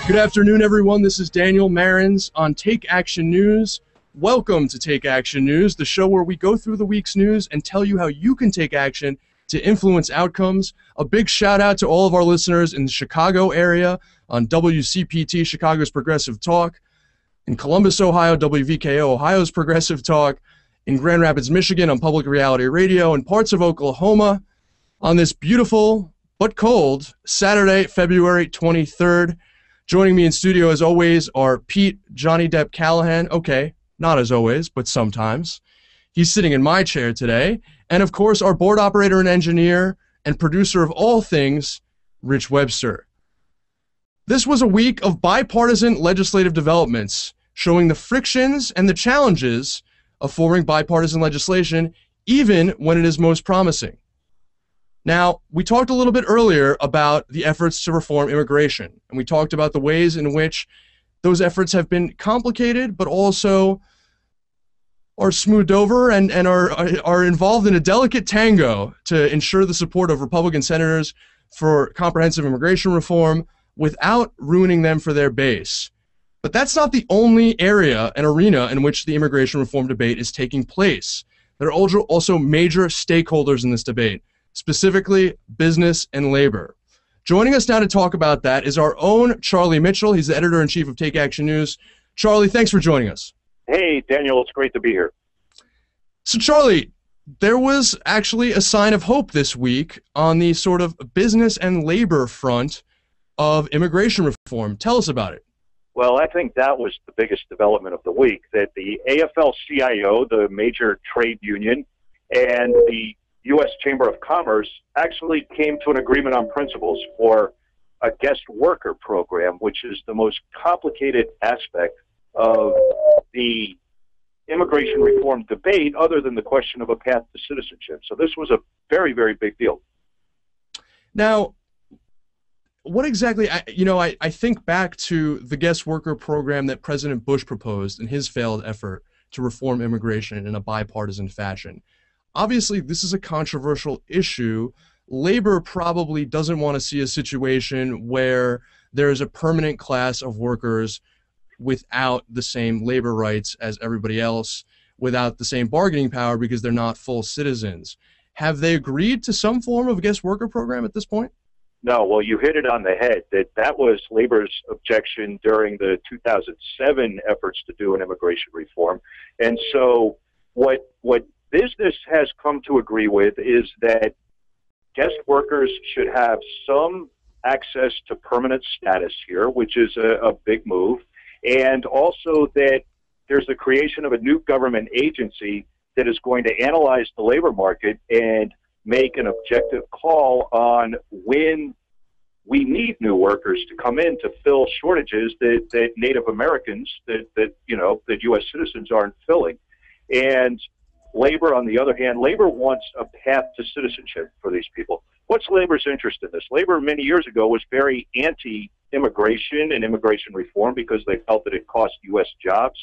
Good afternoon, everyone. This is Daniel Marins on Take Action News. Welcome to Take Action News, the show where we go through the week's news and tell you how you can take action to influence outcomes. A big shout out to all of our listeners in the Chicago area on WCPT, Chicago's Progressive Talk, in Columbus, Ohio, WVKO, Ohio's Progressive Talk, in Grand Rapids, Michigan on Public Reality Radio, and parts of Oklahoma on this beautiful but cold Saturday, February 23rd. Joining me in studio, as always, are Pete Johnny Depp Callahan. Okay, not as always, but sometimes. He's sitting in my chair today. And, of course, our board operator and engineer and producer of all things, Rich Webster. This was a week of bipartisan legislative developments showing the frictions and the challenges of forming bipartisan legislation, even when it is most promising. Now, we talked a little bit earlier about the efforts to reform immigration, and we talked about the ways in which those efforts have been complicated, but also are smoothed over and are involved in a delicate tango to ensure the support of Republican senators for comprehensive immigration reform without ruining them for their base. But that's not the only area and arena in which the immigration reform debate is taking place. There are also major stakeholders in this debate, specifically business and labor. Joining us now to talk about that is our own Charlie Mitchell. He's the editor-in-chief of Take Action News. Charlie, thanks for joining us. Hey, Daniel, it's great to be here. So, Charlie, there was actually a sign of hope this week on the sort of business and labor front of immigration reform. Tell us about it. Well, I think that was the biggest development of the week, that the AFL-CIO, the major trade union, and the U.S. Chamber of Commerce actually came to an agreement on principles for a guest worker program, which is the most complicated aspect of the immigration reform debate other than the question of a path to citizenship. So this was a very, very big deal. Now, what exactly, I think back to the guest worker program that President Bush proposed in his failed effort to reform immigration in a bipartisan fashion. Obviously, this is a controversial issue. Labor probably doesn't want to see a situation where there is a permanent class of workers without the same labor rights as everybody else, without the same bargaining power because they're not full citizens. Have they agreed to some form of a guest worker program at this point? No, well, you hit it on the head. That was labor's objection during the 2007 efforts to do an immigration reform. And so what business has come to agree with is that guest workers should have some access to permanent status here, which is a big move, and also that there's the creation of a new government agency that is going to analyze the labor market and make an objective call on when we need new workers to come in to fill shortages that Native Americans, that U.S. citizens aren't filling. And labor, on the other hand, labor wants a path to citizenship for these people. What's labor's interest in this? Labor many years ago was very anti-immigration and immigration reform because they felt that it cost U.S. jobs.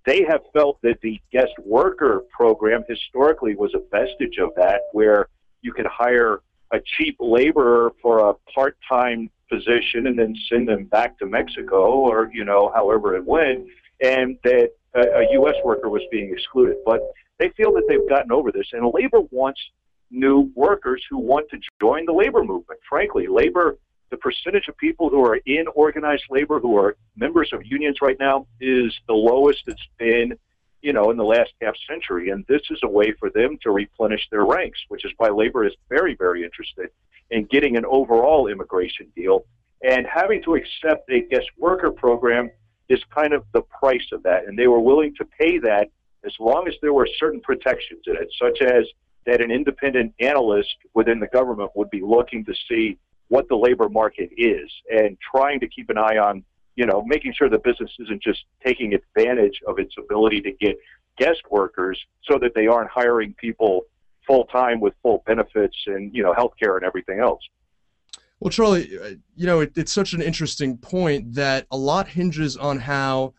They have felt that the guest worker program historically was a vestige of that, where you could hire a cheap laborer for a part-time position and then send them back to Mexico or, however it went, and that a U.S. worker was being excluded. But they feel that they've gotten over this, and labor wants new workers who want to join the labor movement. Frankly, labor, the percentage of people who are in organized labor, who are members of unions right now, is the lowest it's been, in the last half century. And this is a way for them to replenish their ranks, which is why labor is very, very interested in getting an overall immigration deal. And having to accept a guest worker program is kind of the price of that. And they were willing to pay that as long as there were certain protections in it, such as that an independent analyst within the government would be looking to see what the labor market is and trying to keep an eye on, making sure the business isn't just taking advantage of its ability to get guest workers so that they aren't hiring people full-time with full benefits and, healthcare and everything else. Well, Charlie, it's such an interesting point that a lot hinges on how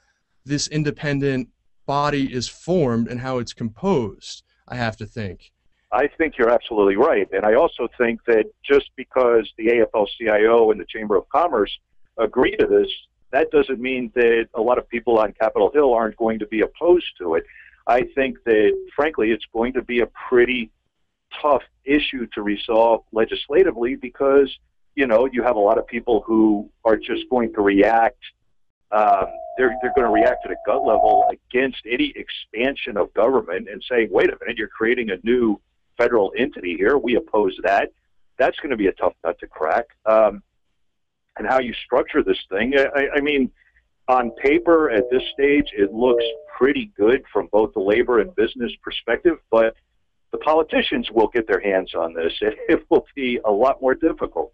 this independent body is formed and how it's composed, I have to think. I think you're absolutely right. And I also think that just because the AFL-CIO and the Chamber of Commerce agree to this that doesn't mean that a lot of people on Capitol Hill aren't going to be opposed to it. I think that, frankly, it's going to be a pretty tough issue to resolve legislatively because, you know, you have a lot of people who are just going to react. They're going to react at a gut level against any expansion of government and saying, wait a minute, you're creating a new federal entity here. We oppose that. That's going to be a tough nut to crack. And how you structure this thing, I mean, on paper at this stage, it looks pretty good from both the labor and business perspective, but the politicians will get their hands on this. It will be a lot more difficult.